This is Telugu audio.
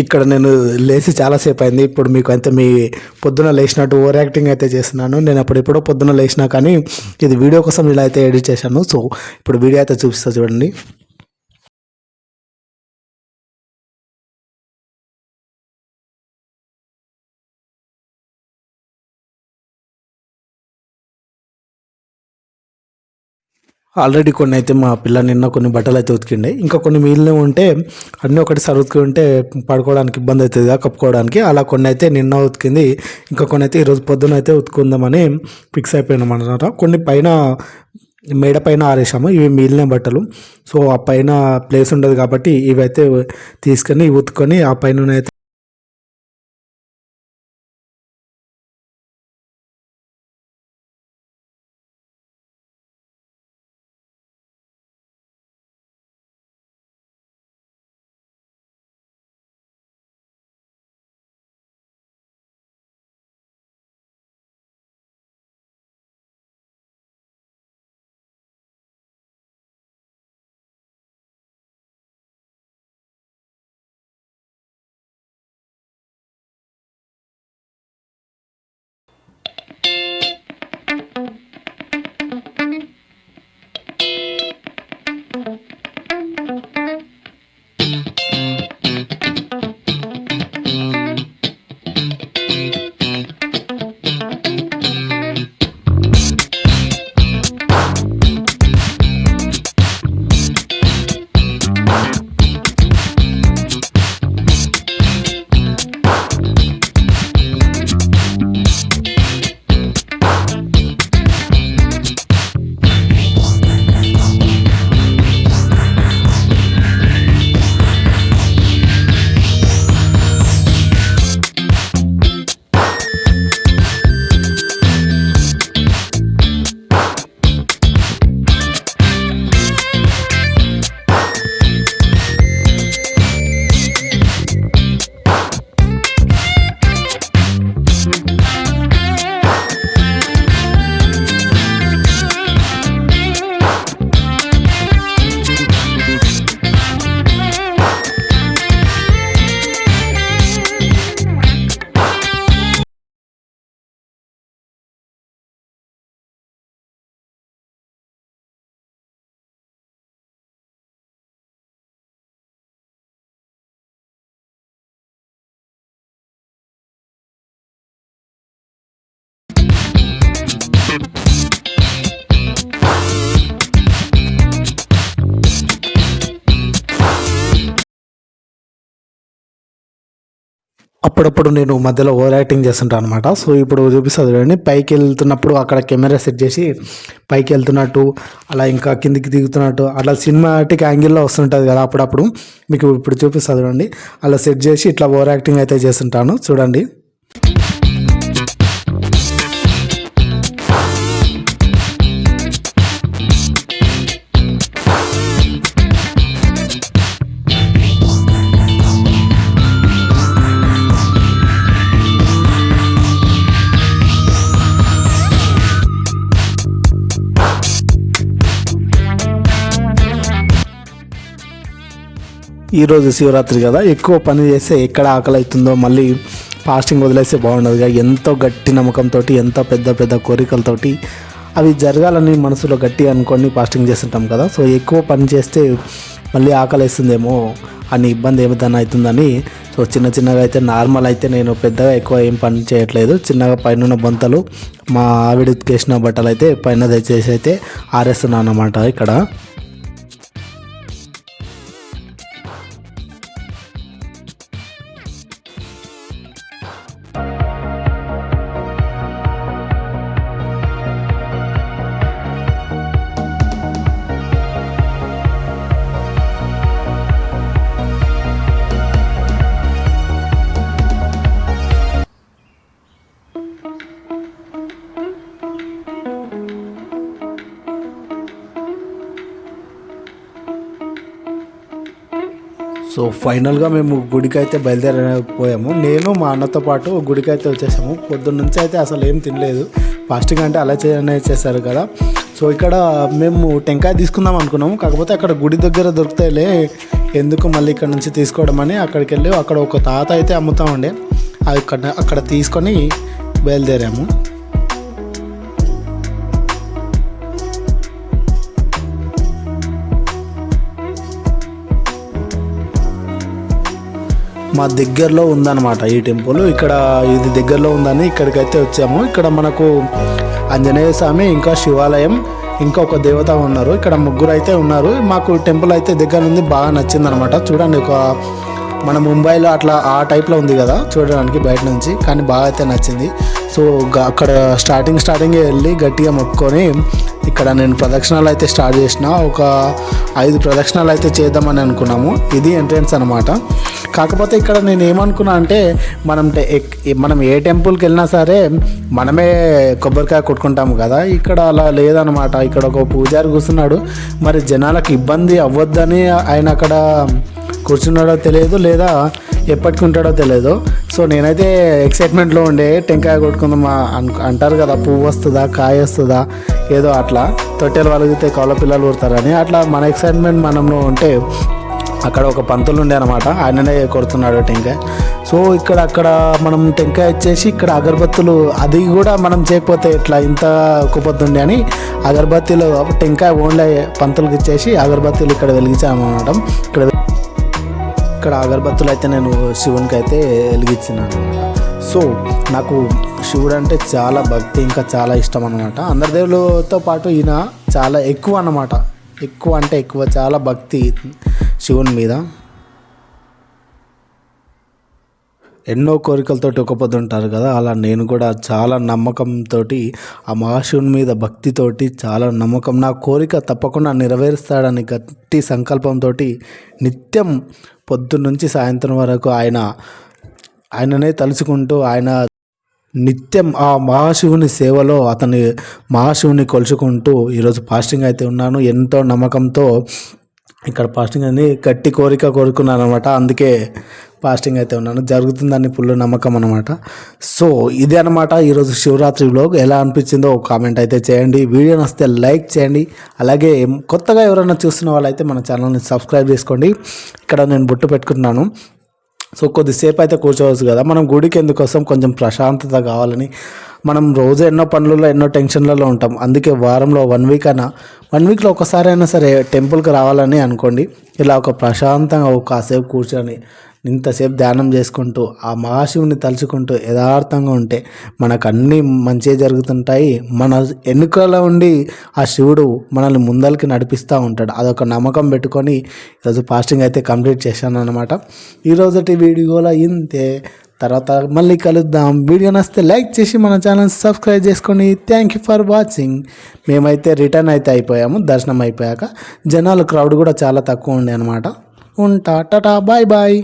ఇక్కడ నేను లేచి చాలాసేపు అయింది. ఇప్పుడు మీకు అయితే మీ పొద్దున లేచినట్టు ఓవర్ యాక్టింగ్ అయితే చేస్తున్నాను. నేను ఎప్పుడో పొద్దున లేచినా కానీ ఇది వీడియో కోసం ఇలా అయితే ఎడిట్ చేశాను. సో ఇప్పుడు వీడియో అయితే చూపిస్తా చూడండి. ఆల్రెడీ కొన్ని అయితే మా పిల్ల నిన్న కొన్ని బట్టలు అయితే ఉతికిండే, ఇంకా కొన్ని మిగిలిన ఉంటే అన్నీ ఒకటి సరుతుకి ఉంటే పడుకోవడానికి ఇబ్బంది అవుతుంది కప్పుకోవడానికి. అలా కొన్ని అయితే నిన్న ఉతికింది, ఇంకా కొన్ని అయితే ఈరోజు పొద్దున అయితే ఉతుకుందామని ఫిక్స్ అయిపోయినాం అన్నమాట. కొన్ని పైన మేడ పైన ఆరేసాము, ఇవి మిగిలిన బట్టలు. సో ఆ పైన ప్లేస్ ఉండదు కాబట్టి ఇవైతే తీసుకొని ఉతుకొని ఆ పైన అయితే అప్పుడప్పుడు నేను మధ్యలో ఓవర్ యాక్టింగ్ చేస్తుంటాను అనమాట. సో ఇప్పుడు చూపిస్తుంది చూడండి, పైకి వెళ్తున్నప్పుడు అక్కడ కెమెరా సెట్ చేసి పైకి వెళ్తున్నట్టు, అలా ఇంకా కిందికి దిగుతున్నట్టు, అట్లా సినిమాటిక్ యాంగిల్లో వస్తుంటుంది కదా అప్పుడప్పుడు. మీకు ఇప్పుడు చూపిస్తుంది చూడండి, అలా సెట్ చేసి ఇట్లా ఓవర్ యాక్టింగ్ అయితే చేస్తుంటాను చూడండి. ఈరోజు శివరాత్రి కదా, ఎక్కువ పని చేస్తే ఎక్కడ ఆకలి అవుతుందో మళ్ళీ ఫాస్టింగ్ వదిలేస్తే బాగుండదుగా. ఎంతో గట్టి నమ్మకంతో, ఎంతో పెద్ద పెద్ద కోరికలతోటి అవి జరగాలని మనసులో గట్టి అనుకొని ఫాస్టింగ్ చేస్తుంటాం కదా. సో ఎక్కువ పని చేస్తే మళ్ళీ ఆకలి వేస్తుందేమో అని ఇబ్బంది ఏమైనా అవుతుందని సో చిన్నగా అయితే నార్మల్ అయితే నేను పెద్దగా ఎక్కువ ఏం పని చేయట్లేదు. చిన్నగా పైన బొంతలు మా ఆవిడ ఉతికేసిన బట్టలు అయితే పైన తెచ్చేసి అయితే ఆరేస్తున్నాను అన్నమాట ఇక్కడ. సో ఫైనల్గా మేము గుడికి అయితే బయలుదేరిపోయాము. నేను మా అన్నతో పాటు గుడికి అయితే వచ్చేసాము. పొద్దున్న నుంచి అయితే అసలు ఏం తినలేదు. ఫాస్టింగ్ అంటే అలా చేశారు కదా. సో ఇక్కడ మేము టెంకాయ తీసుకుందాం అనుకున్నాము, కాకపోతే అక్కడ గుడి దగ్గర దొరుకుతాయిలే ఎందుకు మళ్ళీ ఇక్కడ నుంచి తీసుకోవడం అని అక్కడికి వెళ్ళి అక్కడ ఒక తాత అయితే అమ్ముతూ ఉండే అక్కడ తీసుకొని బయలుదేరాము. మా దగ్గరలో ఉందన్నమాట ఈ టెంపుల్. ఇక్కడ ఇది దగ్గరలో ఉందని ఇక్కడికైతే వచ్చాము. ఇక్కడ మనకు ఆంజనేయ స్వామి, ఇంకా శివాలయం, ఇంకా ఒక దేవత ఉన్నారు. ఇక్కడ ముగ్గురు అయితే ఉన్నారు. మాకు టెంపుల్ అయితే దగ్గర నుండి బాగా నచ్చిందనమాట. చూడండి, ఒక మన ముంబైలో అట్లా ఆ టైప్లో ఉంది కదా చూడడానికి బయట నుంచి, కానీ బాగా అయితే నచ్చింది. సో అక్కడ స్టార్టింగ్ వెళ్ళి గట్టిగా మొక్కుకొని ఇక్కడ నేను ప్రదక్షిణాలు అయితే స్టార్ట్ చేసిన. ఒక 5 ప్రదక్షిణాలు అయితే చేద్దామని అనుకున్నాము. ఇది ఎంట్రన్స్ అనమాట. కాకపోతే ఇక్కడ నేను ఏమనుకున్నా అంటే మనం ఏ టెంపుల్కి వెళ్ళినా సరే మనమే కొబ్బరికాయ కొట్టుకుంటాము కదా, ఇక్కడ అలా లేదనమాట. ఇక్కడ ఒక పూజారి కూర్చున్నాడు. మరి జనాలకు ఇబ్బంది అవ్వద్దని ఆయన అక్కడ కూర్చున్నాడో తెలియదు, లేదా ఎప్పటికి ఉంటాడో తెలియదు. సో నేనైతే ఎక్సైట్మెంట్లో ఉండే టెంకాయ కొట్టుకుందామా అంటారు కదా, పువ్వు వస్తుందా కాయ వస్తుందా ఏదో అట్లా, తొట్టెలు వలిగితే కౌల పిల్లలు ఊరుతారని. అట్లా మన ఎక్సైట్మెంట్ మనంలో ఉంటే అక్కడ ఒక పంతులు ఉండే అనమాట. ఆయననే కొడుతున్నాడు టెంకాయ. సో అక్కడ మనం టెంకాయ ఇచ్చేసి ఇక్కడ అగరబత్తులు, అది కూడా మనం చేయకపోతే ఇట్లా ఇంత కుప్పొద్దుండే అని అగరబత్తీలు టెంకాయ ఓన్లీ పంతులకు ఇచ్చేసి అగరబత్తీలు ఇక్కడ వెలిగించామన్నమాట. ఇక్కడ అగరబత్తులు అయితే నేను శివునికి అయితే వెలిగించినాను అనమాట. సో నాకు శివుడు అంటే చాలా భక్తి, ఇంకా చాలా ఇష్టం అనమాట. అందరి దేవుళ్ళతో పాటు ఈయన చాలా ఎక్కువ అన్నమాట. ఎక్కువ అంటే ఎక్కువ, చాలా భక్తి శివుని మీద. ఎన్నో కోరికలతోటి ఒక పొద్దు ఉంటారు కదా, అలా నేను కూడా చాలా నమ్మకంతో ఆ మహాశివుని మీద భక్తితోటి చాలా నమ్మకం, నా కోరిక తప్పకుండా నెరవేరుస్తాడని గట్టి సంకల్పంతో నిత్యం పొద్దున్నుంచి సాయంత్రం వరకు ఆయననే తలుచుకుంటూ నిత్యం ఆ మహాశివుని సేవలో మహాశివుని కొలుచుకుంటూ ఈరోజు ఫాస్టింగ్ అయితే ఉన్నాను. ఎంతో నమ్మకంతో ఇక్కడ ఫాస్టింగ్ అని గట్టి కోరిక కోరుకున్నాను అనమాట. అందుకే ఫాస్టింగ్ అయితే ఉన్నాను. జరుగుతుందని ఫుల్ నమ్మకం అనమాట. సో ఇదే అనమాట ఈరోజు శివరాత్రి వ్లాగ్. ఎలా అనిపించిందో ఒక కామెంట్ అయితే చేయండి. వీడియో నచ్చితే లైక్ చేయండి. అలాగే కొత్తగా ఎవరైనా చూస్తున్న వాళ్ళైతే మన ఛానల్ని సబ్స్క్రైబ్ చేసుకోండి. ఇక్కడ నేను బొట్టు పెట్టుకుంటున్నాను. సో కొద్దిసేపు అయితే కూర్చోవచ్చు కదా, మనం గుడికి ఎందుకోసం కొంచెం ప్రశాంతత కావాలని. మనం రోజు ఎన్నో పనులలో ఎన్నో టెన్షన్లలో ఉంటాం. అందుకే వారంలో 1 వీక్లో ఒకసారి అయినా సరే టెంపుల్కి రావాలని అనుకోండి. ఇలా ఒక ప్రశాంతంగా కాసేపు కూర్చొని ఇంతసేపు ధ్యానం చేసుకుంటూ ఆ మహాశివుని తలుచుకుంటూ యథార్థంగా ఉంటే మనకు అన్నీ మంచిగా జరుగుతుంటాయి. మన ఎన్నికలో ఉండి ఆ శివుడు మనల్ని ముందరికి నడిపిస్తూ ఉంటాడు. అదొక నమ్మకం పెట్టుకొని ఈరోజు ఫాస్టింగ్ అయితే కంప్లీట్ చేశాను అనమాట. ఈరోజుటి వీడియోలో ఇంతే. తర్వాత మళ్ళీ కలుద్దాం. వీడియో నచ్చితే లైక్ చేసి మన ఛానల్ సబ్స్క్రైబ్ చేసుకోండి. Thank you for watching. మేమైతే రిటర్న్ అయితే అయిపోయాము. దర్శనం అయిపోయాక జనాలు క్రౌడ్ కూడా చాలా తక్కువ ఉండే అనమాట. ఉంటా, టాటా, బాయ్ బాయ్.